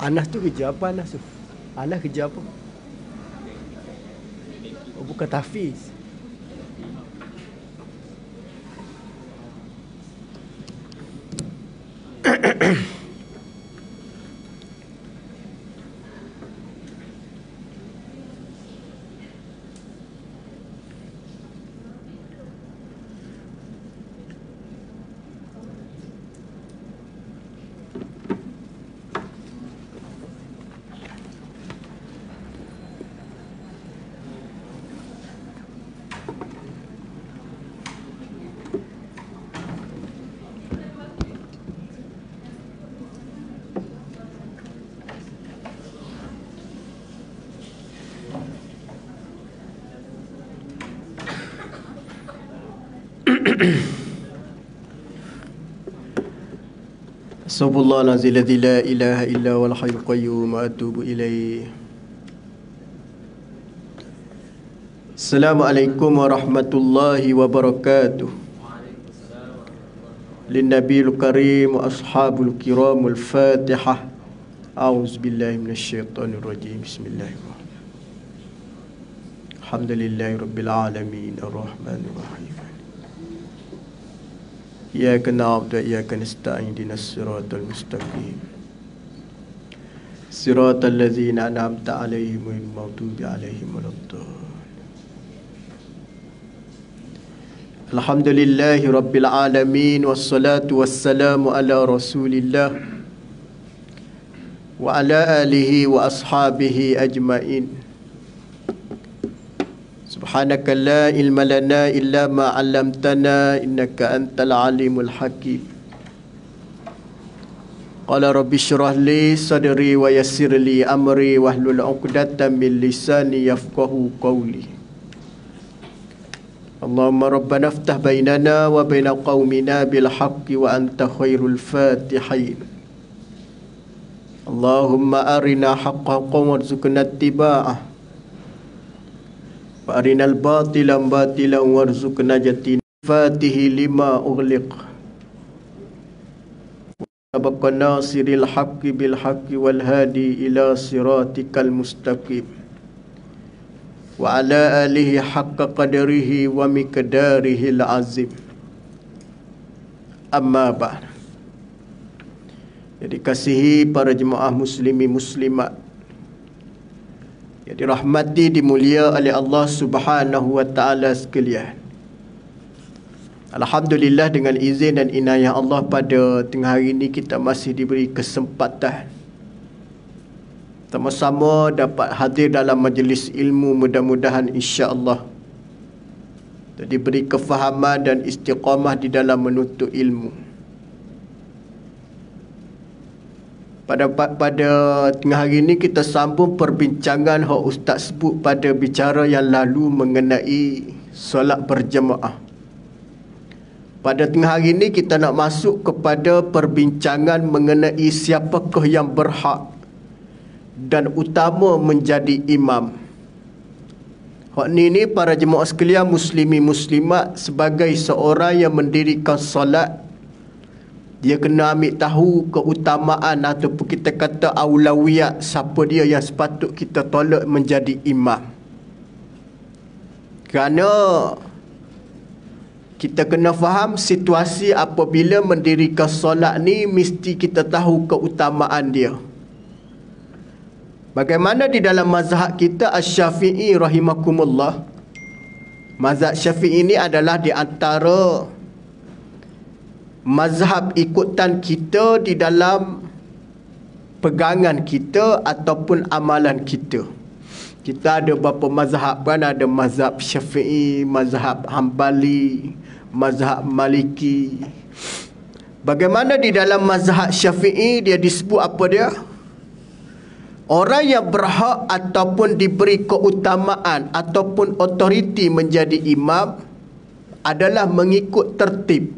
Anas tu kerja apa Anas tu? Anas kerja apa? Oh, bukan tahfiz. Astaghfirullahaladzim la ilaha illa wal hayyul qayyum wa atubu ilaih. Assalamualaikum warahmatullahi wabarakatuh. Lin nabiyil karim wa ashabul kiramul fatihah. A'udzubillahi minasyaitonir rajim. Bismillahirrahmanirrahim. Alhamdulillahi rabbil alamin arrahmanir rahim. Iyyaka na'budu wa iyyaka nasta'in ihdinas siratal mustaqim. Siratal ladzina an'amta 'alaihim ghairil maghdubi 'alaihim waladdallin. Alhamdulillahi rabbil alamin wassalatu wassalamu ala Rasulillah wa ala alihi wa ashabihi ajmain. Subhanaka la ilma lana illa ma 'allamtana innaka antal alimul hakim. Qala rabbi shrah li sadri wa yassir li amri wahlul 'uqdatam min lisani yafqahu qawli. Allahumma rabbana iftah bainana wa baina qaumina bil haqqi wa anta khairul fatihin. Allahumma arina haqqan warzuqna ittiba'ah wa arinal batilan batilan warzuqna jatin fatihi lima ughliq sabaqan nasiril haqqi bil haqqi wal hadi ila siratikal mustaqim wa ala alihi haqqa qadarihi wa miqdarihil azim. Amma ba'd. Jadi kasihi para jemaah muslimi muslimat yang dirahmati dimulia oleh Allah Subhanahu wa taala sekalian. Alhamdulillah, dengan izin dan inayah Allah pada tengah hari ini kita masih diberi kesempatan sama-sama dapat hadir dalam majlis ilmu. Mudah-mudahan insya-Allah diberi kefahaman dan istiqamah di dalam menuntut ilmu. Pada tengah hari ini kita sambung perbincangan yang Ustaz sebut pada bicara yang lalu mengenai solat berjemaah. Pada tengah hari ini kita nak masuk kepada perbincangan mengenai siapakah yang berhak dan utama menjadi imam. Hak ni para jemaah sekalian muslimi muslimat, sebagai seorang yang mendirikan solat, dia kena ambil tahu keutamaan ataupun kita kata aulawiyat, siapa dia yang sepatut kita tolak menjadi imam. Kerana kita kena faham situasi apabila mendirikan solat ni, mesti kita tahu keutamaan dia. Bagaimana di dalam mazhab kita Asy-Syafi'i rahimakumullah. Mazhab Syafi'i ini adalah di antara mazhab ikutan kita di dalam pegangan kita ataupun amalan kita. Kita ada beberapa mazhab kan, ada mazhab Syafi'i, mazhab Hambali, mazhab Maliki. Bagaimana di dalam mazhab Syafi'i dia disebut apa dia? Orang yang berhak ataupun diberi keutamaan ataupun otoriti menjadi imam adalah mengikut tertib,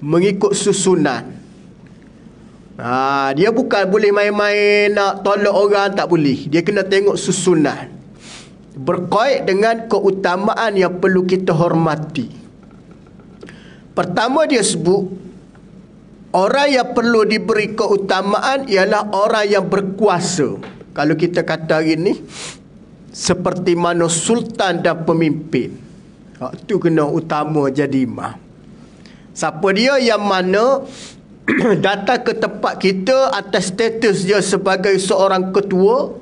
mengikut susunan. Dia bukan boleh main-main nak tolak orang, tak boleh. Dia kena tengok susunan, berkait dengan keutamaan yang perlu kita hormati. Pertama dia sebut orang yang perlu diberi keutamaan ialah orang yang berkuasa. Kalau kita kata hari ni, seperti mana sultan dan pemimpin, itu kena utama jadi imam. Siapa dia yang mana datang ke tempat kita atas status dia sebagai seorang ketua,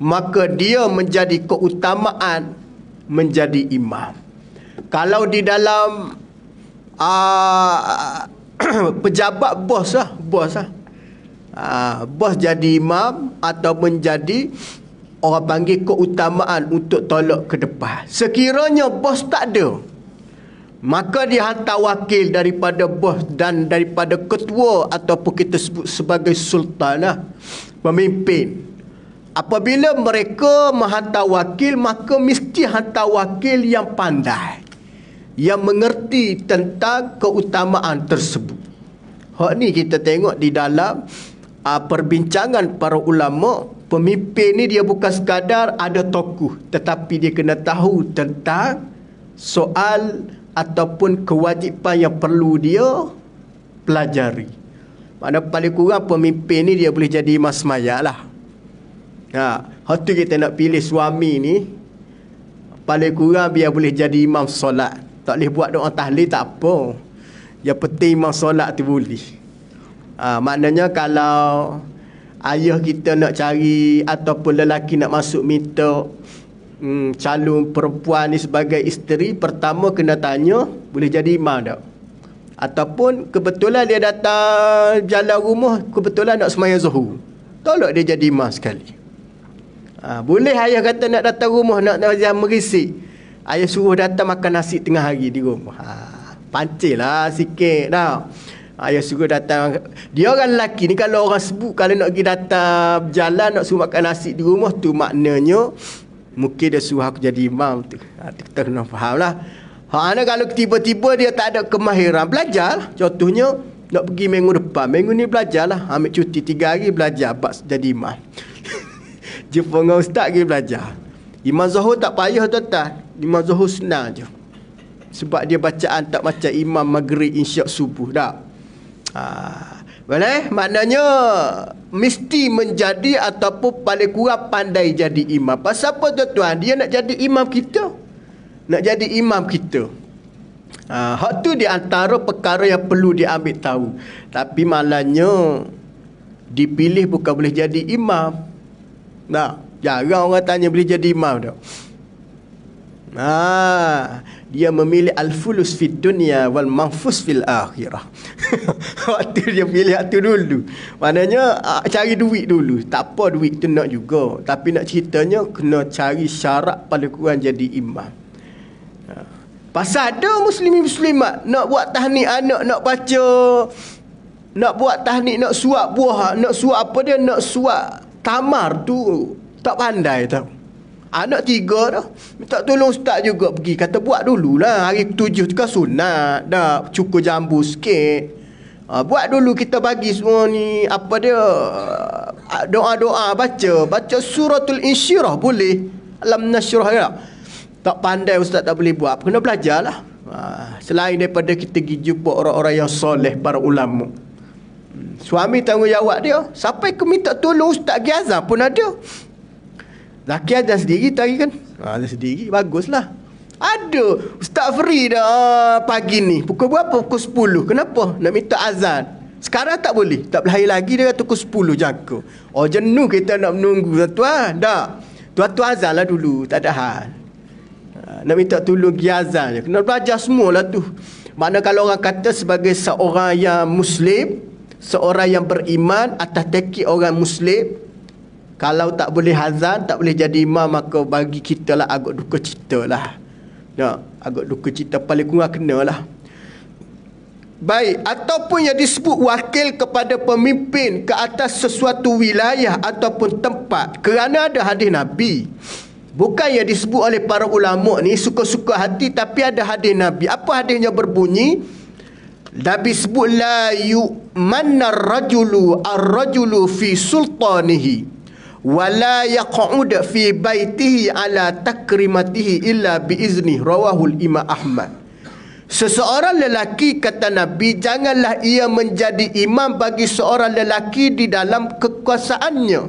maka dia menjadi keutamaan menjadi imam. Kalau di dalam pejabat bos lah, bos jadi imam atau menjadi orang panggil keutamaan untuk tolak ke depan. Sekiranya bos tak ada, maka dia hantar wakil daripada bos dan daripada ketua ataupun kita sebut sebagai sultan lah, pemimpin. Apabila mereka menghantar wakil, maka mesti hantar wakil yang pandai, yang mengerti tentang keutamaan tersebut. Hak ni kita tengok di dalam perbincangan para ulama. Pemimpin ni dia bukan sekadar ada tokoh, tetapi dia kena tahu tentang soal ataupun kewajipan yang perlu dia pelajari. Mana paling kurang pemimpin ni dia boleh jadi imam semaya lah. Waktu kita nak pilih suami ni, paling kurang biar boleh jadi imam solat. Tak boleh buat doa tahlil tak apa, yang penting imam solat tu boleh. Maknanya kalau ayah kita nak cari ataupun lelaki nak masuk minta calon perempuan ni sebagai isteri, pertama kena tanya boleh jadi imam tak? Ataupun kebetulan dia datang jalan rumah, kebetulan nak sembahyang zuhur, tolak dia jadi imam sekali. Boleh ayah kata nak datang rumah, nak merisik, ayah suruh datang makan nasi tengah hari di rumah. Pancing lah sikit dah. Ayah suruh datang. Dia orang lelaki ni, kalau orang sebut kalau nak pergi datang berjalan, nak suruh makan nasi di rumah, tu maknanya mungkin dia suruh aku jadi imam tu. Kita kena faham lah. Kalau tiba-tiba dia tak ada kemahiran, belajar. Contohnya nak pergi minggu depan, minggu ni belajar lah, ambil cuti 3 hari belajar bab jadi imam. Jumpa dengan ustaz pergi belajar. Imam Zuhur tak payah tuan-tuan. Imam Zuhur senang je, sebab dia bacaan tak macam imam maghrib insya subuh dah. Boleh? Maknanya mesti menjadi ataupun paling kurang pandai jadi imam. Pasal apa tuan-tuan? Dia nak jadi imam kita. Nak jadi imam kita. Hak tu di antara perkara yang perlu diambil tahu. Tapi malangnya dipilih bukan boleh jadi imam. Jarang orang tanya boleh jadi imam tak. Dia memilih al-fulus fid dunya wal manfus fil akhirah. Waktu dia pilih waktu dulu, maknanya cari duit dulu. Tak apa duit tu nak juga, tapi nak ceritanya kena cari syarat paling kurang jadi imam. Pasal ada muslimin-muslimat nak buat tahnik anak, nak baca, nak buat tahnik, nak suap buah, nak suap apa dia, nak suap tamar tu tak pandai tau. Anak 3 dah, minta tolong ustaz juga pergi. Kata buat dululah, hari 7 tu kan sunat dah, cukur jambu sikit. Buat dulu, kita bagi semua ni apa dia, doa-doa, baca suratul insyirah boleh, alam nasyrah ya. Tak pandai ustaz tak boleh buat, kena belajarlah. Selain daripada kita pergi jumpa orang-orang yang soleh, para ulama, suami tanggungjawab dia, sampai ke minta tolong ustaz pergi azan pun ada. Laki azan sendiri tadi kan, azan sendiri, baguslah. Ada ustaz free dah pagi ni, pukul berapa? Pukul 10. Kenapa? Nak minta azan. Sekarang tak boleh, tak boleh hari lagi, dia kata pukul 10 jangka. Jenuh kita nak menunggu tuan-tuan. Dah, tuan-tuan azan lah dulu, tak ada hal. Nak minta tolong pergi azan je, kena belajar semualah tu. Mana kalau orang kata sebagai seorang yang Muslim, seorang yang beriman atas tekik orang Muslim, kalau tak boleh azan, tak boleh jadi imam, maka bagi kita lah agak duka cita lah. Agak duka cita, paling kurang kena lah. Baik, ataupun yang disebut wakil kepada pemimpin ke atas sesuatu wilayah ataupun tempat, kerana ada hadis Nabi. Bukan yang disebut oleh para ulama ni suka-suka hati, tapi ada hadis Nabi. Apa hadisnya berbunyi? Nabi sebut la yu'manna ar-rajulu fi sultanihi wala yaq'ud fi baitihi ala takrimatihi illa biizni, rawahul Imam Ahmad. Seseorang lelaki, kata Nabi, janganlah ia menjadi imam bagi seorang lelaki di dalam kekuasaannya,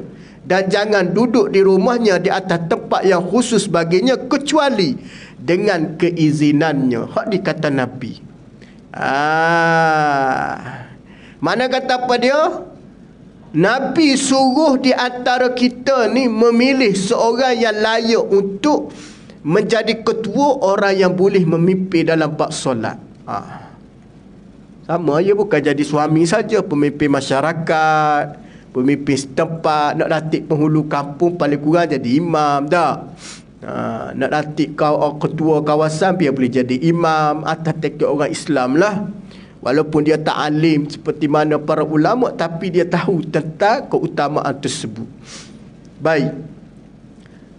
dan jangan duduk di rumahnya di atas tempat yang khusus baginya kecuali dengan keizinannya. Hak dikata Nabi. Mana kata apa dia? Nabi suruh di antara kita ni memilih seorang yang layak untuk menjadi ketua, orang yang boleh memimpin dalam bab solat. Sama je, bukan jadi suami saja, pemimpin masyarakat, pemimpin setempat. Nak latih penghulu kampung paling kurang jadi imam dah. Nak latih ketua kawasan biar boleh jadi imam atas tekad orang Islam lah. Walaupun dia tak alim seperti mana para ulama, tapi dia tahu tentang keutamaan tersebut. Baik.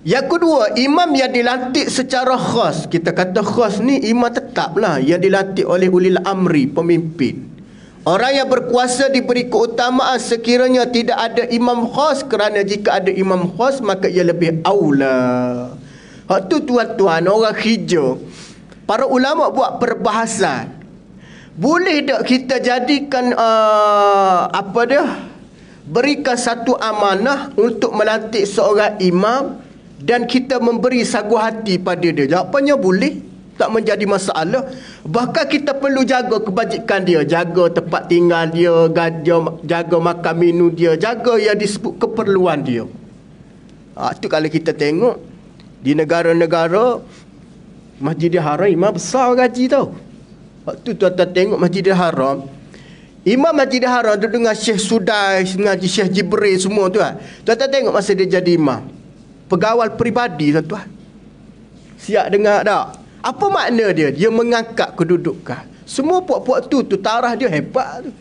Yang kedua, imam yang dilantik secara khas. Kita kata khas ni imam tetap lah, yang dilantik oleh ulil amri, pemimpin. Orang yang berkuasa diberi keutamaan sekiranya tidak ada imam khas, kerana jika ada imam khas maka ia lebih aula. Hak tu tuan-tuan, orang hijau, para ulama buat perbahasan. Boleh tak kita jadikan berikan satu amanah untuk melantik seorang imam dan kita memberi sagu hati pada dia? Jawapannya boleh, tak menjadi masalah. Bahkan kita perlu jaga kebajikan dia, jaga tempat tinggal dia, jaga makan minum dia, jaga yang disebut keperluan dia. Itu kalau kita tengok di negara-negara Masjidil Haram, imam besar gaji tau. Waktu tuan-tuan tengok Masjidil Haram, imam Masjidil Haram tu dengan Syekh Sudais, dengan Syekh Jibril semua tu kan. Tuan-tuan tengok masa dia jadi imam, pegawai peribadi tuan-tuan. Siap dengar tak? Apa makna dia? Dia mengangkat kedudukan. Semua puak-puak tu tarah dia hebat tu.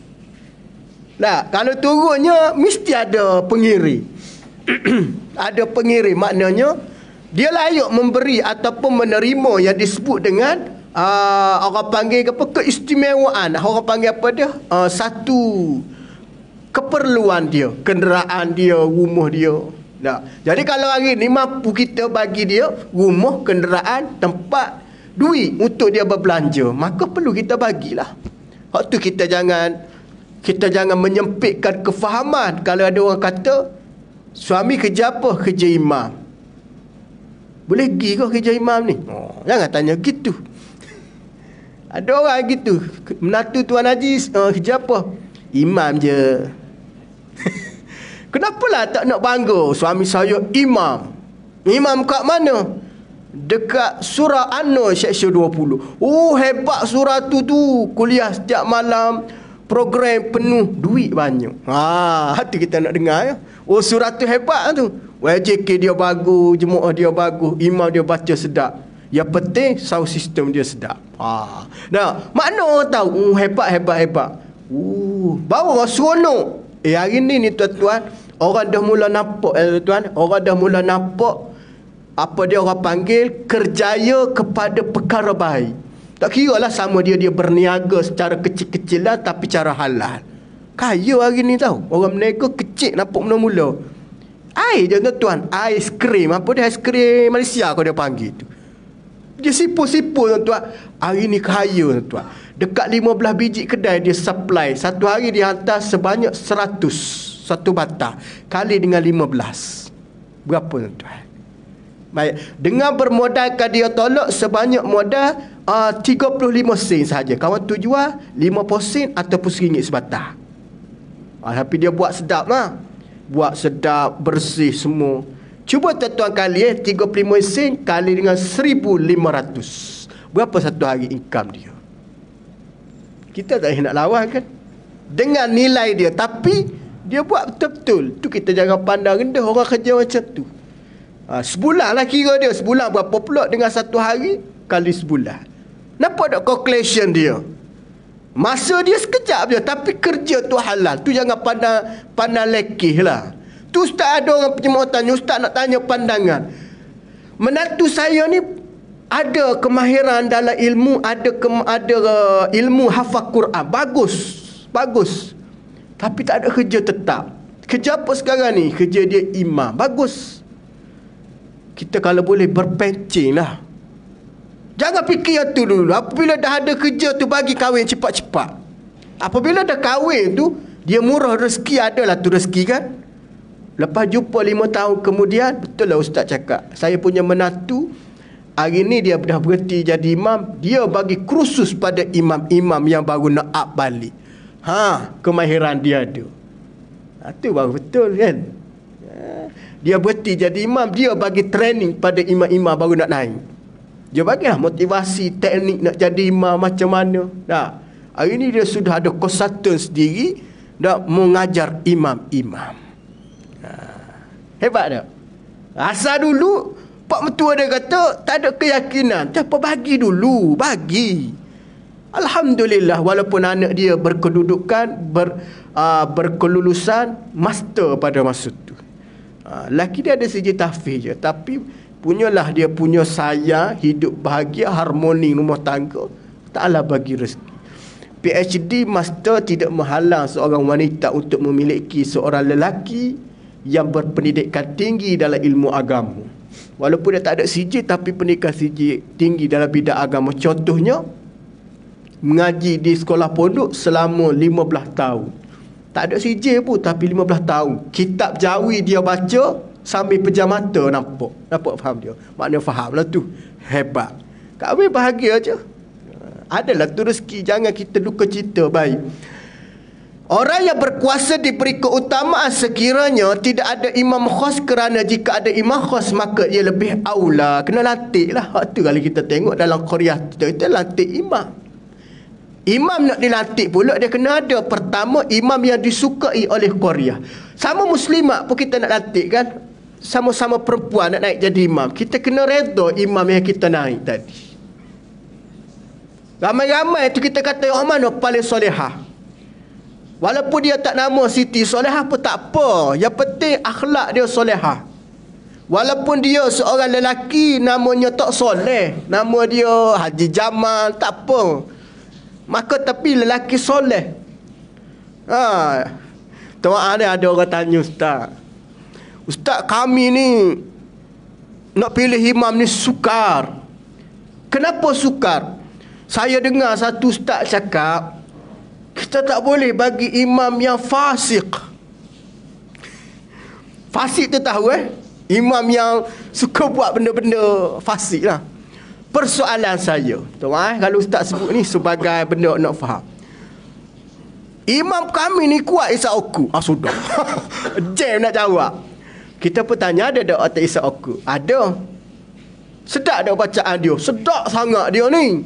Nah, kalau turunnya mesti ada pengiring. Ada pengiring, maknanya dia layak memberi ataupun menerima yang disebut dengan orang panggil apa, keistimewaan. Orang panggil apa dia? Satu keperluan dia, kenderaan dia, rumah dia. Nah, jadi kalau hari ni mampu kita bagi dia rumah, kenderaan, tempat, duit untuk dia berbelanja, maka perlu kita bagilah. Waktu kita jangan menyempitkan kefahaman. Kalau ada orang kata suami kerja apa? Kerja imam. Boleh pergi kau kerja imam ni? Jangan tanya gitu. Ada orang gitu, menantu Tuan Haji kerja apa? Imam je. Kenapalah tak nak bangga suami saya imam? Imam kat mana? Dekat surah An-Nur seksyen 20. Hebat surah tu. Kuliah setiap malam, program penuh, duit banyak. Hati kita nak dengar ya. Surah tu hebat tu. WJK dia bagus, jemaah dia bagus, imam dia baca sedap. Yang penting sound system dia sedap. Nah, makna orang tahu hebat. Baru orang seronok. Hari ni tuan-tuan, orang dah mula nampak tuan, orang dah mula nampak apa dia orang panggil kerjaya kepada perkara baik. Tak kira lah sama dia berniaga secara kecil-kecilan tapi cara halal. Kaya hari ni tahu. Orang berniaga kecil nampak mula-mula. Air je tuan-tuan, aiskrim. Apa dia aiskrim Malaysia kau dia panggil tu. Dia sipu-sipu tuan-tuan. Hari ni kaya tuan-tuan. Dekat 15 biji kedai dia supply. Satu hari dia hantar sebanyak 100. Satu batang. Kali dengan 15. Berapa tuan-tuan? Baik. Dengan bermodalkan dia tolak sebanyak modal 35 sen sahaja. Kawan tu jual 50 sen ataupun RM1 sebatang. Tapi dia buat sedap lah. Buat sedap, bersih semua. Cuba tuan-tuan kali 35 sen kali dengan 1,500. Berapa satu hari income dia? Kita tak nak lawan kan? Dengan nilai dia. Tapi dia buat betul-betul. Tu kita jangan pandang rendah orang kerja macam tu. Sebulan lah kira dia. Sebulan berapa pula dengan satu hari kali sebulan. Nampak tak calculation dia? Masa dia sekejap je. Tapi kerja tu halal. Tu jangan pandang lekeh lah. Tu ustaz ada orang penjemaah tanya. Ustaz nak tanya pandangan. Menantu saya ni ada kemahiran dalam ilmu. Ada ilmu hafal Quran. Bagus. Tapi tak ada kerja tetap. Kerja apa sekarang ni? Kerja dia imam. Bagus. Kita kalau boleh berpencing lah. Jangan fikir yang tu dulu. Apabila dah ada kerja tu, bagi kahwin cepat-cepat. Apabila dah kahwin tu, dia murah rezeki, adalah tu rezeki kan. Lepas jumpa 5 tahun kemudian, betul lah ustaz cakap, saya punya menantu hari ni dia dah berhenti jadi imam, dia bagi kursus pada imam-imam yang baru nak up balik. Kemahiran dia ada. Tu baru betul kan. Dia berhenti jadi imam, dia bagi training pada imam-imam baru nak naik. Dia bagilah motivasi, teknik nak jadi imam macam mana. Hari ni dia sudah ada konsultan sendiri nak mengajar imam-imam. Hebat tak? Asal dulu pak mentua dia kata tak ada keyakinan, tapi bagi dulu, bagi. Alhamdulillah, walaupun anak dia berkedudukan, berkelulusan master pada masa tu. Laki dia ada segi tahfiz je, tapi punyalah dia punya sayang, hidup bahagia, harmoni rumah tangga. Ta'ala bagi rezeki. PhD master tidak menghalang seorang wanita untuk memiliki seorang lelaki yang berpendidikan tinggi dalam ilmu agama. Walaupun dia tak ada CJ, tapi pendidikan CJ tinggi dalam bidang agama. Contohnya, mengaji di sekolah pondok selama 15 tahun. Tak ada CJ pun, tapi 15 tahun. Kitab Jawi dia baca sambil pejam mata, nampak faham dia. Maknanya faham lah tu. Hebat. Kami bahagia je. Adalah tu rezeki. Jangan kita duka cita. Baik. Orang yang berkuasa diberi keutamaan sekiranya tidak ada imam khas, kerana jika ada imam khas maka ia lebih aula. Kena lantik lah. Waktu kali kita tengok dalam Korea kita lantik imam. Imam nak dilantik pula, dia kena ada pertama imam yang disukai oleh Korea. Sama muslimat pun kita nak lantik kan, sama-sama perempuan nak naik jadi imam, kita kena redha imam yang kita naik tadi. Ramai-ramai tu kita kata yang mana paling solehah. Walaupun dia tak nama Siti Solehah pun tak apa, yang penting akhlak dia solehah. Walaupun dia seorang lelaki namanya tak soleh, nama dia Haji Jamal, tak apa, maka tapi lelaki soleh. Tuan ada orang tanya Ustaz kami ni nak pilih imam ni sukar. Kenapa sukar? Saya dengar satu ustaz cakap, kita tak boleh bagi imam yang fasik. Fasik tu tahu imam yang suka buat benda-benda fasik lah. Persoalan saya, tuan, kalau ustaz sebut ni sebagai benda nak faham. Imam kami ni kuat Isyak Oku. Sudah. Jam nak jawab. Kita pun tanya, ada tak otak Isyak Oku? Ada. Sedap dah bacaan dia. Sedap sangat dia ni.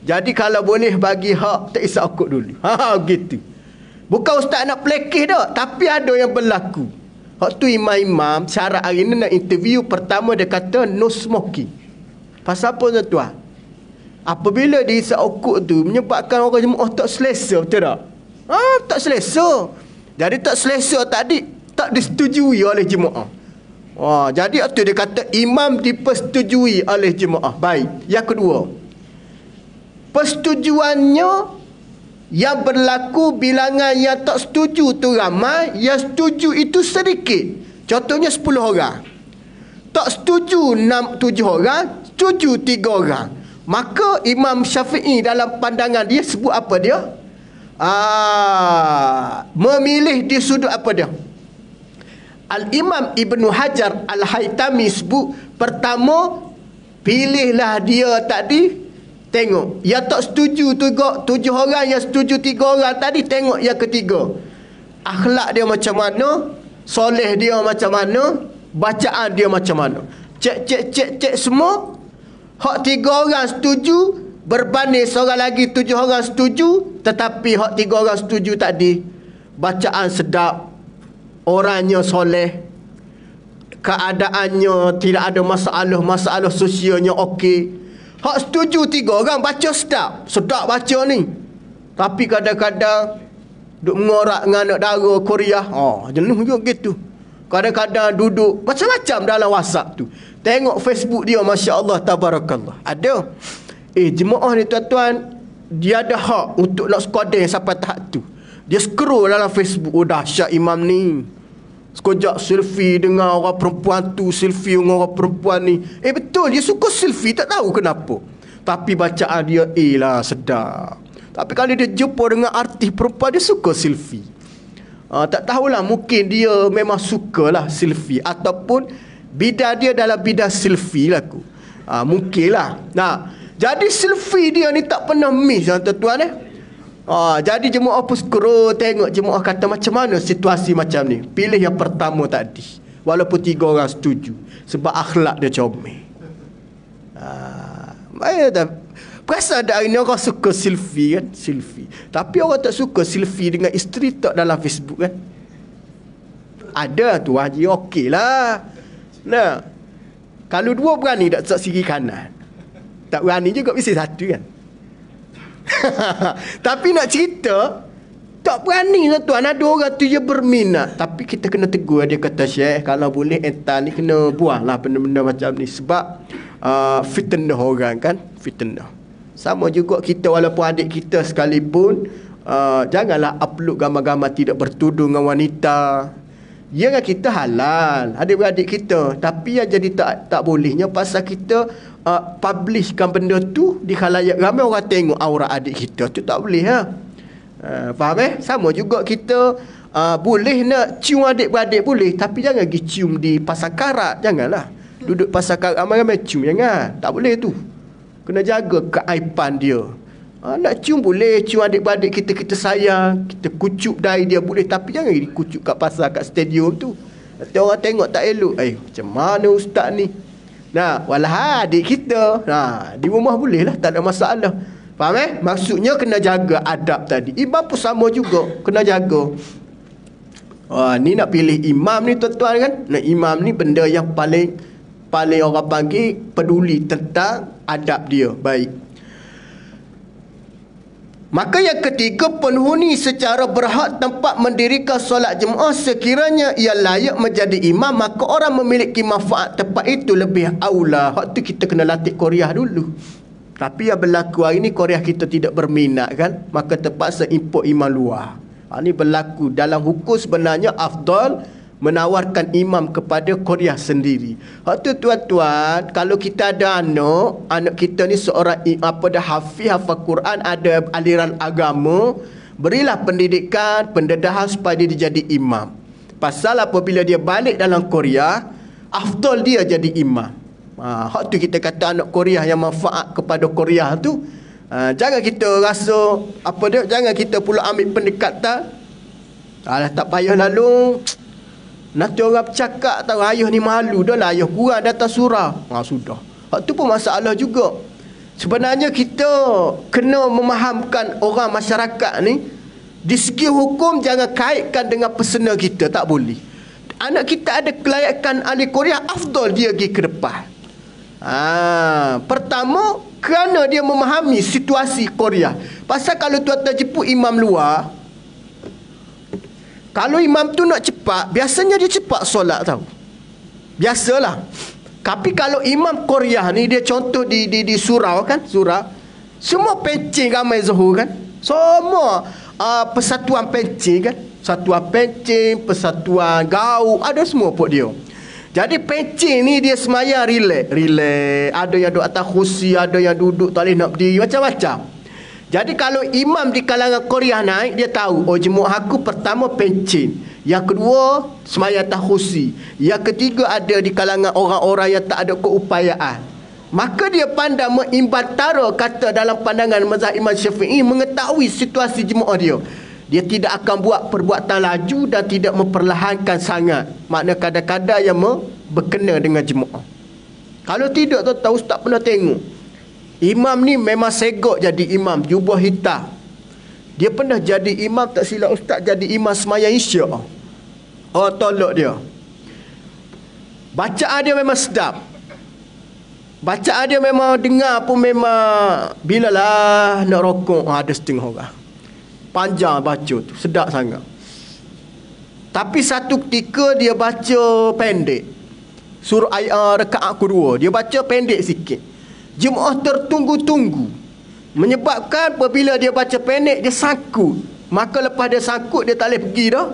Jadi kalau boleh bagi hak tak Isyak Oku dulu. Gitu. Bukan ustaz nak pelekeh dah, tapi ada yang berlaku. Hak tu imam-imam syarat hari ni nak interview, pertama dia kata no smoking. Pasal apa tuan? Apabila di Isyak Oku tu menyebabkan orang jemaah tak selesa, betul tak? Tak selesa. Jadi tak selesa tadi tak disetujui oleh jemaah. Jadi waktu dia kata imam dipersetujui oleh jemaah. Baik. Yang kedua, persetujuannya yang berlaku bilangan yang tak setuju tu ramai, yang setuju itu sedikit. Contohnya 10 orang. Tak setuju 7 orang, setuju 3 orang. Maka Imam Syafi'i dalam pandangan dia sebut apa dia? Memilih di sudut apa dia? Al-Imam Ibnu Hajar Al-Haytami sebut, pertama, pilihlah dia tadi, tengok yang tak setuju 7 orang, yang setuju 3 orang tadi, tengok yang ketiga, akhlak dia macam mana, soleh dia macam mana, bacaan dia macam mana. Cek semua. Hak 3 orang setuju berbanding seorang lagi 7 orang setuju, tetapi hak 3 orang setuju tadi, bacaan sedap, orangnya soleh, keadaannya tidak ada masalah sosialnya okey. Hak setuju 3 orang baca sedap baca ni, tapi kadang-kadang duk mengorak dengan anak dara Korea. Jenuh juga gitu. Kadang-kadang duduk macam-macam dalam WhatsApp tu. Tengok Facebook dia, Masya Allah, Tabarakallah. Ada. Jemaah ni tuan-tuan, dia ada hak untuk nak skodeng sampai tahap tu. Dia scroll dalam Facebook, dahsyat imam ni. Sekejap selfie dengan orang perempuan tu, selfie dengan orang perempuan ni. Betul, dia suka selfie, tak tahu kenapa. tapi bacaan dia lah sedap. Tapi kalau dia jumpa dengan artis perempuan, dia suka selfie. Tak tahulah, mungkin dia memang sukalah selfie, ataupun bidang dia dalam bidang selfie lah aku. Mungkin lah. Nah, jadi selfie dia ni tak pernah miss, tuan-tuan. Jadi jemaah pun scroll tengok, jemaah kata macam mana situasi macam ni. Pilih yang pertama tadi, walaupun 3 orang setuju, sebab akhlak dia comel. Perasaan ada hari ni orang suka selfie kan, selfie. Tapi orang tak suka selfie dengan isteri tak dalam Facebook kan. Ada tu haji, okey lah. Nah, kalau 2 berani tak segi kanan, tak berani juga mesti satu kan. Tapi nak cerita, tak berani lah tuan. Ada orang tu je berminat, tapi kita kena tegur. Dia kata, Syekh, kalau boleh entar ni kena buang lah benda-benda macam ni, sebab fitnah orang kan, fitnah. Sama juga kita, walaupun adik kita sekalipun, janganlah upload gambar-gambar tidak bertudung dengan wanita. Ya kan, kita halal adik-beradik kita, tapi yang jadi tak bolehnya pasal kita publishkan benda tu di khalayak ramai, orang tengok aurat adik kita tu, tak boleh ha. Faham Sama juga kita boleh nak cium adik-beradik boleh, tapi jangan pergi cium di pasar karat. Janganlah duduk pasar karat ramai-ramai cium, jangan. Tak boleh tu. Kena jaga keaiban dia. Nak cium boleh, cium adik-beradik kita, kita sayang, kita kucuk dahi dia boleh, tapi jangan dikucuk kat pasar, kat stadium tu. Nanti orang tengok tak elok. Macam mana ustaz ni? Nah, walah adik kita. Di rumah boleh lah, tak ada masalah. Faham Maksudnya kena jaga adab tadi. Imam pun sama juga, kena jaga. Ni nak pilih imam ni tuan-tuan kan. Nah, imam ni benda yang paling orang panggil peduli tentang adab dia. Baik. Maka yang ketiga, penghuni secara berhak tempat mendirikan solat jemaah sekiranya ia layak menjadi imam, maka orang memiliki manfaat tempat itu lebih aula. Hak tu kita kena latih Korea dulu. Tapi yang berlaku hari ni, Korea kita tidak berminat kan, maka terpaksa import imam luar. Ini berlaku dalam hukum sebenarnya afdal menawarkan imam kepada Korea sendiri. Hak tu tuan-tuan, kalau kita ada anak kita ni seorang hafiz, hafal Quran, ada aliran agama, berilah pendidikan, pendedahan supaya dia jadi imam. Pasal apabila dia balik dalam Korea, afdal dia jadi imam. Hak tu kita kata anak Korea yang manfaat kepada Korea tu. Jangan kita rasa jangan kita pula ambil pendekatan, tak payah lalu. Nanti orang bercakap tahu ayah ni malu dah lah, ayah kurang datang surau. Sudah. Hak tu pun masalah juga. Sebenarnya kita kena memahamkan orang masyarakat ni, di segi hukum jangan kaitkan dengan personal kita, tak boleh. Anak kita ada kelayakan ahli Korea, afdal dia pergi ke depan. Pertama, kerana dia memahami situasi Korea. Pasal kalau tuan-tuan jemput imam luar, kalau imam tu nak cepat, biasanya dia cepat solat tau. Biasalah. Tapi kalau imam Korea ni, dia contoh di surau kan, surau. Semua pencing ramai zuhur kan. Semua persatuan pencing kan. Persatuan pencing, persatuan gaul, ada semua pun dia. Jadi pencing ni dia semayang relax. Ada yang duduk atas kursi, ada yang duduk tak boleh nak berdiri, macam-macam. Jadi kalau imam di kalangan Korea naik, dia tahu, jemaah aku pertama pencin, yang kedua semayang atas kursi, yang ketiga ada di kalangan orang-orang yang tak ada keupayaan. Maka dia pandai mengimbantara, kata dalam pandangan mazhab Imam Syafi'i, mengetahui situasi jemaah dia. Dia tidak akan buat perbuatan laju dan tidak memperlahankan sangat. Makna kadang-kadang yang berkena dengan jemaah. Kalau tidak, tahu ustaz pernah tengok imam ni memang segok jadi imam, jubah hitam. Dia pernah jadi imam, tak silap ustaz, jadi imam semayang isyak. Tolak dia. Bacaan dia memang sedap. Bacaan dia memang dengar pun memang, bilalah nak rokok, ada setengah orang. Panjang baca tu, sedap sangat. Tapi satu ketika dia baca pendek. Surah rakaat kedua, dia baca pendek sikit. Jemaah tertunggu-tunggu, menyebabkan apabila dia baca pendek, dia sangkut. Maka lepas dia sangkut, dia tak boleh pergi dah,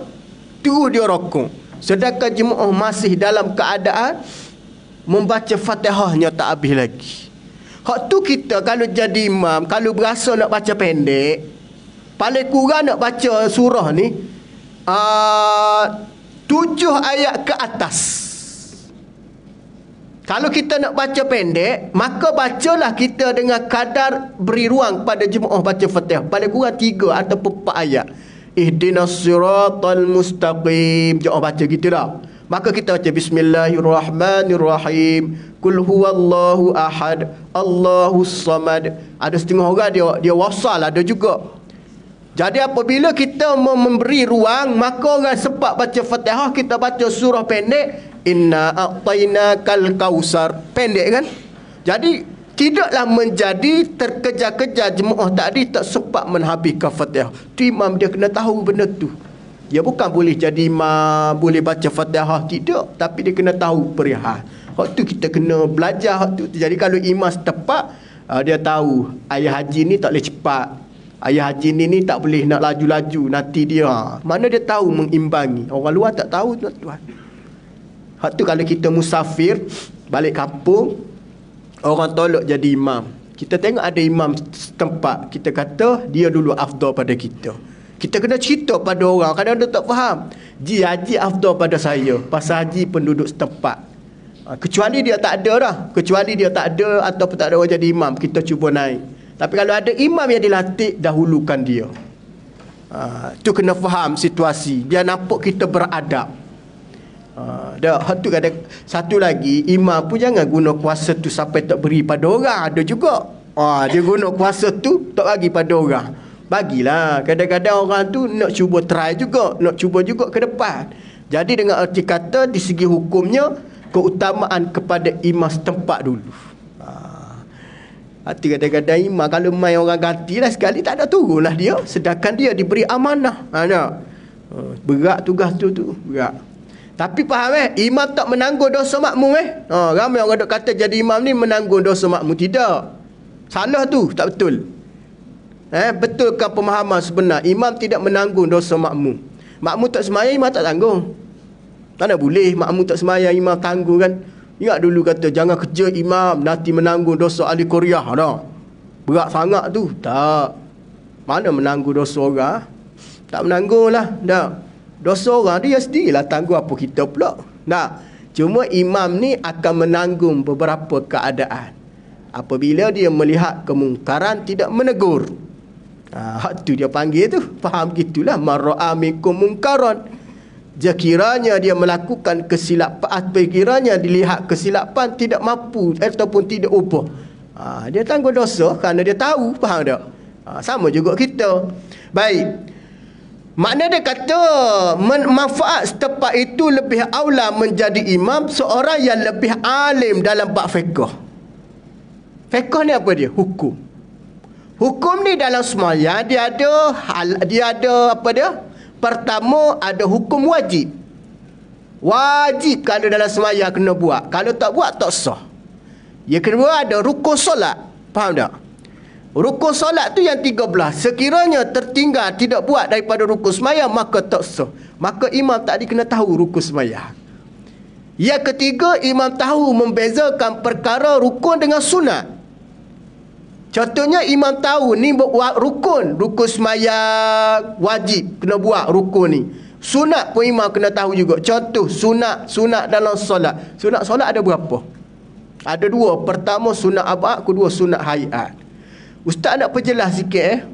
terus dia rokok. Sedangkan jemaah masih dalam keadaan membaca Fatihahnya tak habis lagi. Hak tu kita kalau jadi imam, kalau berasa nak baca pendek, paling kurang nak baca surah ni 7 ayat ke atas. Kalau kita nak baca pendek, maka bacalah kita dengan kadar beri ruang pada jemaah baca Fatihah. Paling kurang 3 ataupun 4 ayat. Ihdinas siratal mustaqim. Jemaah baca gitu dah. Maka kita baca Bismillahirrahmanirrahim. Qul huwallahu ahad, Allahus samad. Ada setengah orang dia wasal, ada juga. Jadi apabila kita memberi ruang, maka orang sempat baca Fatihah, kita baca surah pendek, inna a'tainakal kausar. Pendek kan? Jadi tidaklah menjadi terkejar-kejar jemaah tadi tak sempat menghabiskan Fatihah. Tu imam dia kena tahu benda tu. Dia bukan boleh jadi imam, boleh baca Fatihah, tidak, tapi dia kena tahu perihal. Hak tu kita kena belajar hak tu. Jadi kalau imam setepat, dia tahu ayah haji ni tak boleh cepat. Ayah haji ni tak boleh nak laju-laju, nanti dia mana dia tahu mengimbangi. Orang luar tak tahu tuan-tuan. Hak tu kalau kita musafir balik kampung, orang tolak jadi imam, kita tengok ada imam setempat, kita kata dia dulu afdal pada kita. Kita kena cerita pada orang, kadang dia tak faham. Haji afdal pada saya, pasal haji penduduk setempat. Kecuali dia tak ada dah, kecuali dia tak ada ataupun tak ada orang jadi imam, kita cuba naik. Tapi kalau ada imam yang dilatih, dahulukan dia. Tu kena faham situasi. Dia nampak kita beradab. Tu ada satu lagi, imam pun jangan guna kuasa tu sampai tak beri pada orang. Ada juga dia guna kuasa tu tak bagi pada orang. Bagilah. Kadang-kadang orang tu nak cuba try juga, nak cuba juga ke depan. Jadi dengan arti kata, di segi hukumnya, keutamaan kepada imam setempat dulu. Hati kadang-kadang imam kalau main orang gantilah sekali, tak ada turunlah dia, sedangkan dia diberi amanah. Berat tugas tu berat. Tapi faham imam tak menanggung dosa makmum ramai orang dok kata jadi imam ni menanggung dosa makmum. Tidak. Salah tu, tak betul. Betulkan pemahaman sebenar, imam tidak menanggung dosa makmum. Makmum tak sembahyang, imam tak tanggung. Mana boleh makmum tak sembahyang imam tanggung kan? Ingat dulu kata jangan kerja imam nanti menanggung dosa ahli Korea dah. Berat sangat tu. Tak. Mana menanggung dosa orang? Tak menanggunglah. Dah. Dosa orang dia sendirilah tanggung, apa kita pula. Nah, cuma imam ni akan menanggung beberapa keadaan. Apabila dia melihat kemungkaran tidak menegur. Hak tu dia panggil tu. Faham gitulah. Marra'a minkum mungkaran. Sekiranya dia melakukan kesilapan, sekiranya dilihat kesilapan tidak mampu ataupun tidak ubah, dia tanggung dosa kerana dia tahu. Faham tak? Sama juga kita. Baik. Makna dia kata manfaat setepat itu lebih aula menjadi imam seorang yang lebih alim dalam bab fiqh. Fiqh ni apa dia? Hukum. Hukum ni dalam sembahyang dia ada apa dia? Pertama ada hukum wajib. Wajib kalau dalam sembahyang kena buat. Kalau tak buat tak sah. Yang kedua ada rukun solat. Faham tak? Rukun solat tu yang 13. Sekiranya tertinggal tidak buat daripada rukun sembahyang maka tak sah. Maka imam tadi kena tahu rukun sembahyang. Yang ketiga, imam tahu membezakan perkara rukun dengan sunat. Contohnya imam tahu ni rukun sembahyang wajib kena buat rukun ni. Sunat pun imam kena tahu juga. Contoh sunat dalam solat. Sunat solat ada berapa? Ada 2. Pertama sunat abad, kedua sunat hayat. Ustaz nak perjelas sikit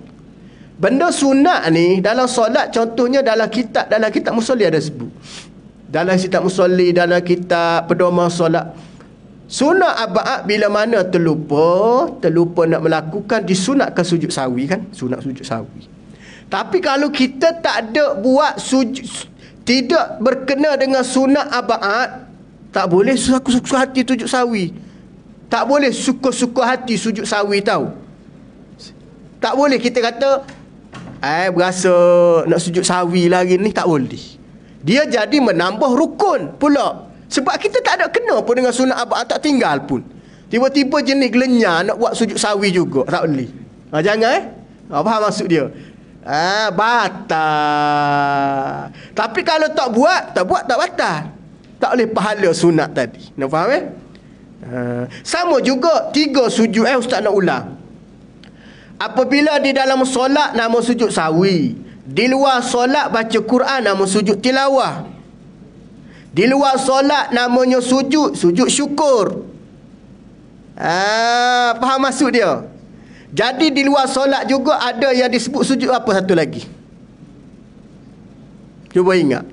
Benda sunat ni dalam solat, contohnya dalam kitab musolli ada sebut. Dalam kitab musolli, dalam kitab pedoman solat. Sunat abad bila mana terlupa nak melakukan, disunatkan sujud sawi kan? Sunat sujud sawi. Tapi kalau kita tak ada buat sujud, tidak berkena dengan sunat abad, tak boleh suka-suka hati sujud sawi. Tak boleh suka-suka hati sujud sawi tahu. Tak boleh kita kata berasa nak sujud sawi lagi ni, tak boleh. Dia jadi menambah rukun pula. Sebab kita tak ada kena pun dengan sunat abad, tak tinggal pun. Tiba-tiba jenis gelenyar nak buat sujud sawi juga, tak boleh. Jangan faham maksud dia? Batal. Tapi kalau tak buat tak batal. Tak boleh pahala sunat tadi. Nak faham Sama juga 3 sujud. Ustaz nak ulang. Apabila di dalam solat nama sujud sawi. Di luar solat baca Quran nama sujud tilawah. Di luar solat namanya sujud syukur. Faham maksud dia? Jadi di luar solat juga ada yang disebut sujud apa satu lagi? Cuba ingat.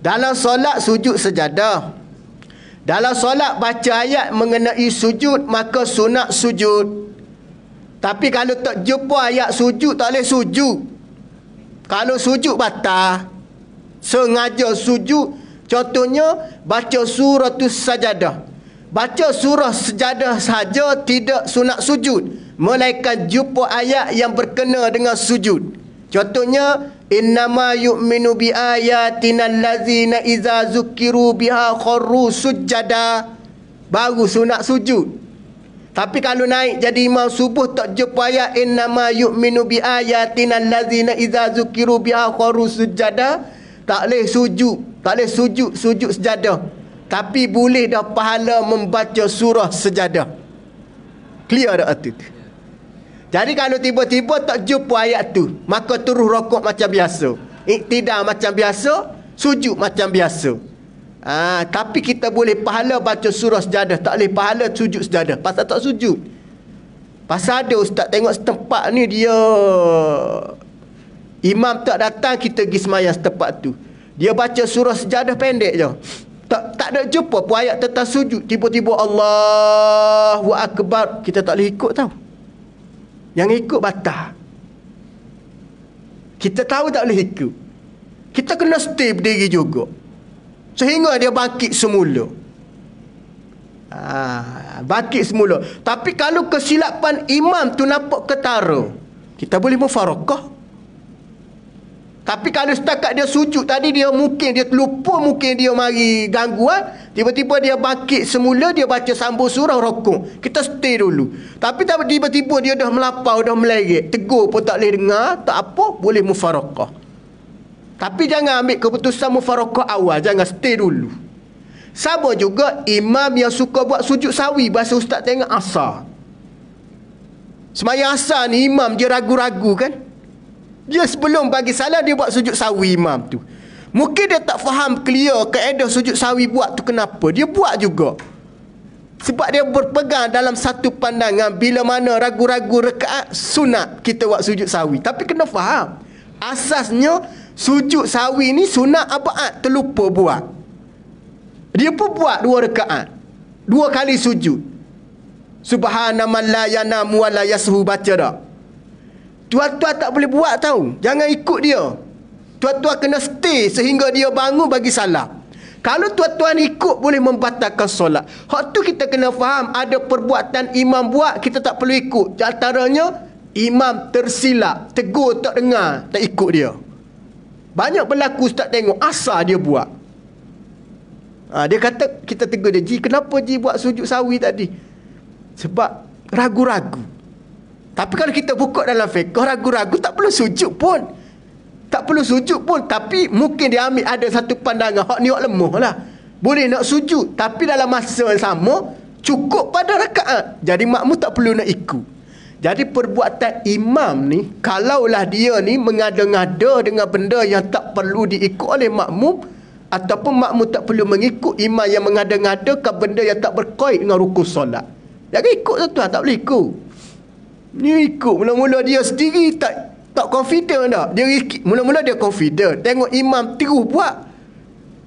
Dalam solat sujud sejadah. Dalam solat baca ayat mengenai sujud, maka sunat sujud. Tapi kalau tak jumpa ayat sujud, tak boleh sujud. Kalau sujud batal. Sengaja sujud, contohnya baca surah sajadah. Baca surah sejadah saja tidak sunat sujud, melainkan jumpa ayat yang berkena dengan sujud. Contohnya, innama yu'minu bi ayatina allazina iza zukiru biha kharru sujada. Baru sunat sujud. Tapi kalau naik jadi imam subuh tak jumpa ayat innama yu'minu bi ayatina allazina iza zukiru biha kharru sujada, tak boleh sujud. Tak boleh sujud sejadah. Tapi boleh dah pahala membaca surah sejadah. Clear tak tu? Jadi kalau tiba-tiba tak jumpa ayat tu, maka terus rokok macam biasa, iktidal macam biasa, sujud macam biasa. Tapi kita boleh pahala baca surah sejadah, tak boleh pahala sujud sejadah. Pasal tak sujud. Pasal ada ustaz tengok setempat ni dia imam tak datang, kita pergi semayang setempat tu. Dia baca surah sejadah pendek je. Tak ada jumpa pun ayat tentang sujud. Tiba-tiba Allahu Akbar. Kita tak boleh ikut tau. Yang ikut batal. Kita tahu tak boleh ikut. Kita kena stay berdiri juga. Sehingga dia bangkit semula. Bangkit semula. Tapi kalau kesilapan imam tu nampak ketara, kita boleh mufarakah. Tapi kalau setakat dia sujud tadi, dia mungkin dia lupa, mungkin dia mari gangguan, tiba-tiba dia bangkit semula, dia baca sambung surah rokok, kita stay dulu. Tapi tiba-tiba dia dah melapau, dah meleret, tegur pun tak boleh dengar, tak apa, boleh mufarakah. Tapi jangan ambil keputusan mufarakah awal, jangan stay dulu. Sama juga imam yang suka buat sujud sawi. Bahasa ustaz tengok asar, semayang asar ni imam dia ragu-ragu kan. Dia sebelum bagi salam dia buat sujud sawi imam tu. Mungkin dia tak faham clear kaedah sujud sawi buat tu kenapa. Dia buat juga. Sebab dia berpegang dalam satu pandangan, bila mana ragu-ragu rekaat sunat kita buat sujud sawi. Tapi kena faham, asasnya sujud sawi ni sunat abaat, terlupa buat. Dia pun buat 2 rekaat, 2 kali sujud. Subhanaman la yanamu wa la yashu, baca tak? Tuan-tuan tak boleh buat tahu. Jangan ikut dia. Tuan-tuan kena stay sehingga dia bangun bagi salam. Kalau tuan-tuan ikut boleh membatalkan solat. Hak tu kita kena faham. Ada perbuatan imam buat kita tak perlu ikut. Antaranya imam tersilap, tegur tak dengar, tak ikut dia. Banyak berlaku ustaz tengok asal dia buat. Dia kata, kita tegur dia, Ji kenapa Ji buat sujud sawi tadi? Sebab ragu-ragu. Tapi kalau kita buka dalam fiqh, ragu-ragu tak perlu sujud pun. Tak perlu sujud pun. Tapi mungkin dia ambil ada satu pandangan, hak ni hak lemah lah, boleh nak sujud. Tapi dalam masa yang sama, cukup pada rakaat. Jadi makmum tak perlu nak ikut. Jadi perbuatan imam ni, kalaulah dia ni mengada-ngada dengan benda yang tak perlu diikut oleh makmum, ataupun makmum tak perlu mengikut imam yang mengada-ngadakan benda yang tak berkait dengan rukun solat, jangan ikut tuan-tuan, tak boleh ikut. Ni ikut mula-mula dia sendiri tak confident dah. Dia mula-mula dia confident, tengok imam terus buat,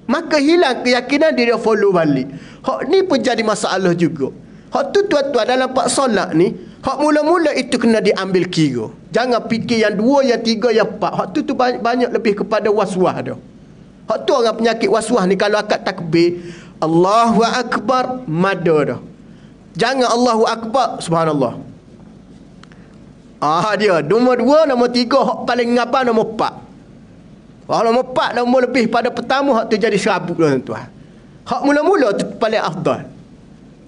maka hilang keyakinan dia follow balik. Hak ni pun jadi masalah juga. Hak tu tuan-tuan dalam pak solat ni, hak mula-mula itu kena diambil kira. Jangan fikir yang 2, yang 3, yang 4. Hak tu banyak lebih kepada waswas dah. Hak tu orang penyakit waswas ni, kalau akad takbir Allahu Akbar mada dah. Jangan Allahu Akbar subhanallah. Dia nombor 2, nombor 3, hak paling ngabang nombor 4. Kalau nombor 4, nombor lebih pada pertama, hak tu jadi serabut lah tuan. Hak mula-mula tu paling afdal.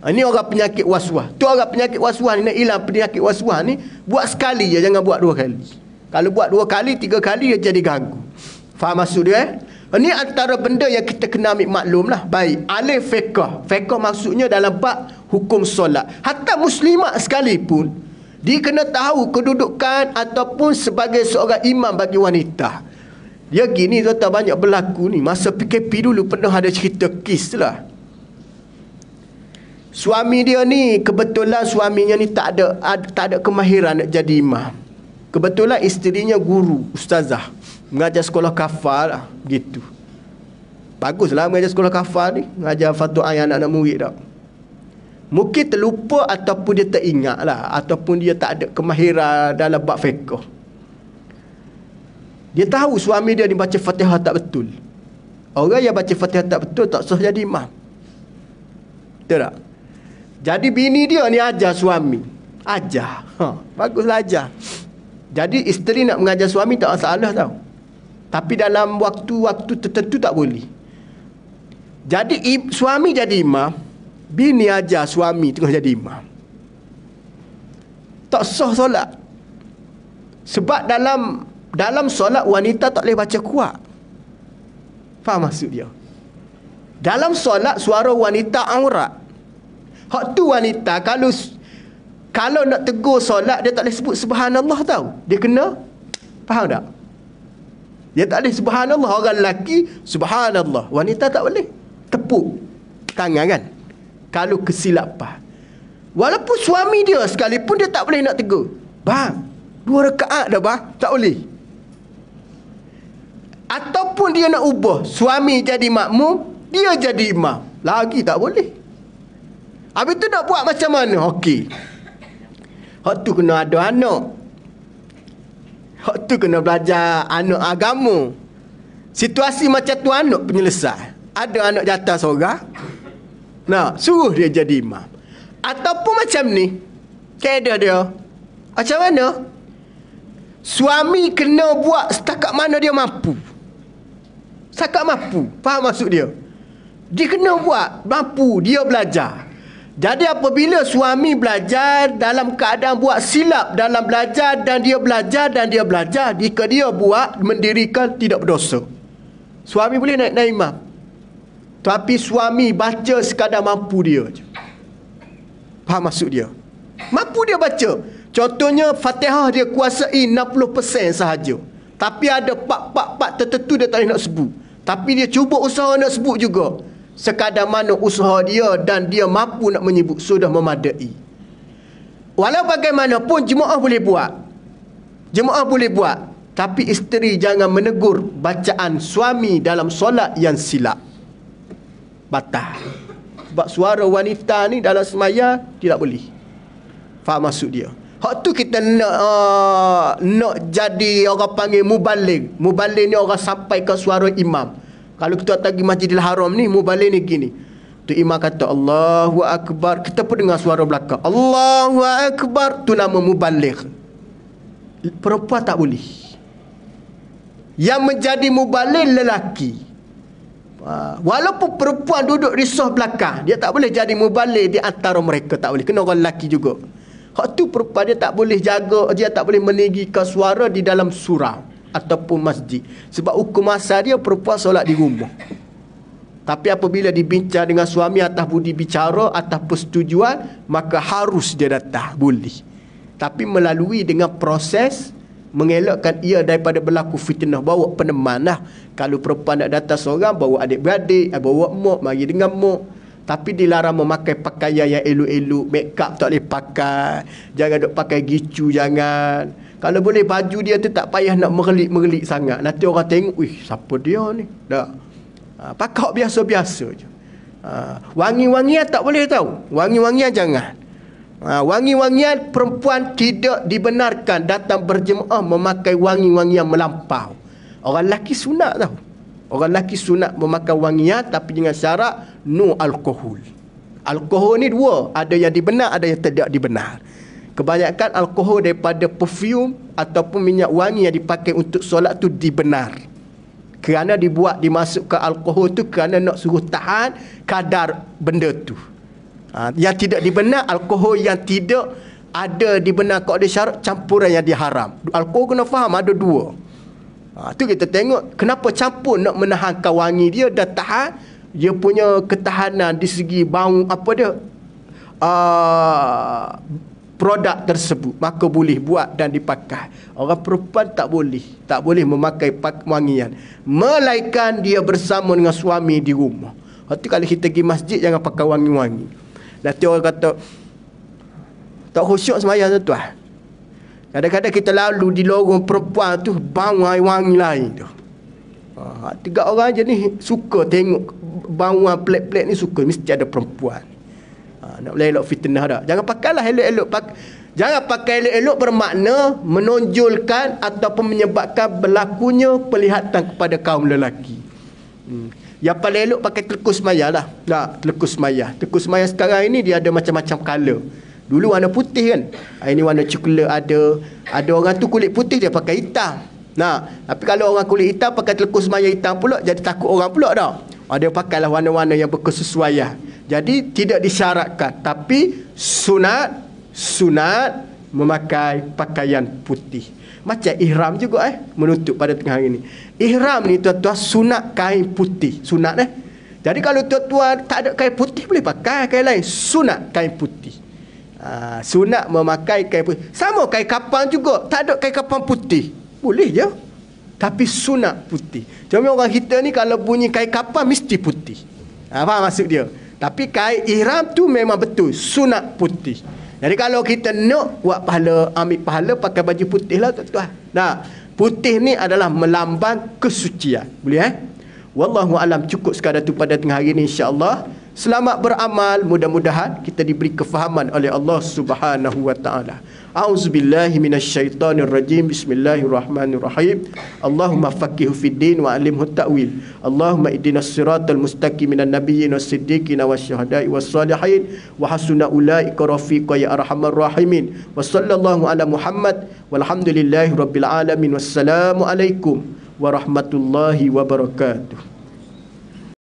Ini orang penyakit waswas. Tu orang penyakit waswas ni, nak hilang penyakit waswas ni, buat sekali je, jangan buat 2 kali. Kalau buat 2 kali, 3 kali dia jadi ganggu. Faham maksud dia? Ini antara benda yang kita kena ambil maklum lah. Baik, alif fiqh. Fiqh maksudnya dalam bab hukum solat. Hatta muslimat sekalipun, dia kena tahu kedudukan ataupun sebagai seorang imam bagi wanita. Dia gini, tuan-tuan, banyak berlaku ni. Masa PKP dulu pernah ada cerita kes lah. Suami dia ni, kebetulan suaminya ni tak ada kemahiran nak jadi imam. Kebetulan isterinya guru, ustazah. Mengajar sekolah kafar lah, gitu. Baguslah mengajar sekolah kafar ni, mengajar fatwa ayat anak-anak murid tak. Mungkin terlupa ataupun dia teringat lah, ataupun dia tak ada kemahiran dalam bab fiqh. Dia tahu suami dia baca Fatihah tak betul. Orang yang baca Fatihah tak betul tak sah jadi imam. Betul tak? Jadi bini dia ni ajar suami. Ajar. Baguslah ajar. Jadi isteri nak mengajar suami tak masalah tau. Tapi dalam waktu-waktu tertentu tak boleh. Jadi suami jadi imam, bini ajar suami tengah jadi imam. Tak sah solat. Sebab dalam solat wanita tak boleh baca kuat. Faham maksud dia? Dalam solat suara wanita aurat. Hak tu wanita kalau nak tegur solat dia tak boleh sebut subhanallah tau. Dia kena, faham tak? Dia tak boleh subhanallah. Orang lelaki subhanallah, wanita tak boleh. Tepuk tangan kan, kalau kesilapan. Walaupun suami dia sekalipun dia tak boleh nak tegur. Bang, 2 rakaat dah bang, tak boleh. Ataupun dia nak ubah, suami jadi makmum, dia jadi imam, lagi tak boleh. Habis tu nak buat macam mana? Okey, hak tu kena ada anak. Hak tu kena belajar anak agama. Situasi macam tu anak penyelesai. Ada anak jatah seorang, nah, suruh dia jadi imam. Ataupun macam ni, kaedah dia macam mana? Suami kena buat setakat mana dia mampu. Setakat mampu. Faham maksud dia? Dia kena buat mampu, dia belajar. Jadi apabila suami belajar dalam keadaan buat silap dalam belajar dan dia belajar, jika dia buat mendirikan tidak berdosa, suami boleh naik imam. Tapi suami baca sekadar mampu dia je. Faham maksud dia? Mampu dia baca. Contohnya Fatihah dia kuasai 60% sahaja. Tapi ada part tertentu dia tak boleh nak sebut. Tapi dia cuba usaha nak sebut juga. Sekadar mana usaha dia dan dia mampu nak menyebut sudah memadai. Walau bagaimanapun jemaah boleh buat. Jemaah boleh buat. Tapi isteri jangan menegur bacaan suami dalam solat yang silap. Batal. Sebab suara wanita ni dalam semaya tidak boleh. Faham maksud dia? Hak tu kita nak jadi orang panggil mubaligh. Mubaligh ni orang sampaikan suara imam. Kalau kita pergi Masjidil Haram ni, mubaligh ni gini. Tu imam kata Allahu Akbar, kita pun dengar suara belakang Allahu Akbar, tu nama mubaligh. Perempuan tak boleh. Yang menjadi mubaligh lelaki. Walaupun perempuan duduk di sah belakang, dia tak boleh jadi mubaligh di antara mereka, tak boleh. Kena orang lelaki juga. Hak tu perempuan dia tak boleh jaga, dia tak boleh meninggikan suara di dalam surau ataupun masjid. Sebab hukum asal dia perempuan solat di rumah. Tapi apabila dibincang dengan suami atas budi bicara, atas persetujuan, maka harus dia datang, boleh. Tapi melalui dengan proses mengelakkan ia daripada berlaku fitnah. Bawa peneman lah. Kalau perempuan nak datang seorang, bawa adik-beradik, bawa mak, mari dengan mak. Tapi dilarang memakai pakaian yang elok-elok. Make up tak boleh pakai. Jangan duk pakai gicu, jangan. Kalau boleh baju dia tu tak payah nak merelik-merelik sangat. Nanti orang tengok, wih, siapa dia ni? Tak. Pakai biasa-biasa je. Wangi-wangian tak boleh tahu. Wangi-wangian jangan. Wangi-wangian perempuan tidak dibenarkan datang berjemaah memakai wangi-wangian melampau. Orang lelaki sunat tahu. Orang lelaki sunat memakai wangian tapi dengan syarat no alkohol. Alkohol ni dua, ada yang dibenar, ada yang tidak dibenar. Kebanyakan alkohol daripada perfume ataupun minyak wangi yang dipakai untuk solat tu dibenar. Kerana dimasukkan alkohol tu kerana nak suruh tahan kadar benda tu. Yang tidak dibenar, alkohol yang tidak ada dibenar kau ada syarat campuran yang diharam. Alkohol kena faham ada dua. Tu kita tengok kenapa campur nak menahankan wangi dia dan tahan dia punya ketahanan di segi bau apa dia produk tersebut, maka boleh buat dan dipakai. Orang perempuan tak boleh memakai wangian melainkan dia bersama dengan suami di rumah. Hati kalau kita pergi masjid jangan pakai wangi-wangi. Nanti orang kata tak khusyuk sembahyang tuan. Kadang-kadang kita lalu di lorong perempuan tu bau wangi lain tu. Tiga orang je ni suka tengok bauan pelik-pelik ni, suka mesti ada perempuan. Nak elok fitnah dah. Jangan pakailah elok-elok. Jangan pakai elok-elok bermakna menonjolkan ataupun menyebabkan berlakunya pelihatan kepada kaum lelaki. Yang paling elok pakai telekus maya lah. Telekus maya. Telekus maya sekarang ini dia ada macam-macam color. Dulu warna putih kan. Ini warna coklat ada. Ada orang tu kulit putih dia pakai hitam. Tapi kalau orang kulit hitam pakai telekus maya hitam pula, jadi takut orang pula dah. Dia pakailah warna-warna yang berkesesuaian. Jadi tidak disyaratkan, tapi sunat memakai pakaian putih. Macam ihram juga menutup pada tengah hari ni. Ihram ni tuan-tuan sunat kain putih. Sunat Jadi kalau tuan-tuan tak ada kain putih boleh pakai kain lain. Sunat kain putih. Sunat memakai kain putih. Sama kain kapan juga, tak ada kain kapan putih. Boleh je. Tapi sunat putih. Cuma orang kita ni kalau bunyi kain kapan mesti putih. Faham maksud dia? Tapi kain ihram tu memang betul sunat putih. Jadi kalau kita nak buat pahala, ambil pahala, pakai baju putih lah tuan-tuan. Putih ni adalah melambang kesucian. Boleh Wallahu alam, cukup sekadar tu pada tengah hari ni insya-Allah. Selamat beramal, mudah-mudahan kita diberi kefahaman oleh Allah Subhanahu wa taala. A'udzubillahi minasyaitonirrajim. Bismillahirrahmanirrahim. Allahumma faqqihhu fid din wa 'allimhu ta'wil. Allahumma ihdinas siratal mustaqim minan nabiyyin was-siddiqin wasyuhada'i was-salihin wa hasuna ulaika rafiqa ya arhamar rahimin. Wa sallallahu ala Muhammad walhamdulillahi rabbil alamin. Wassalamu alaikum warahmatullahi wabarakatuh.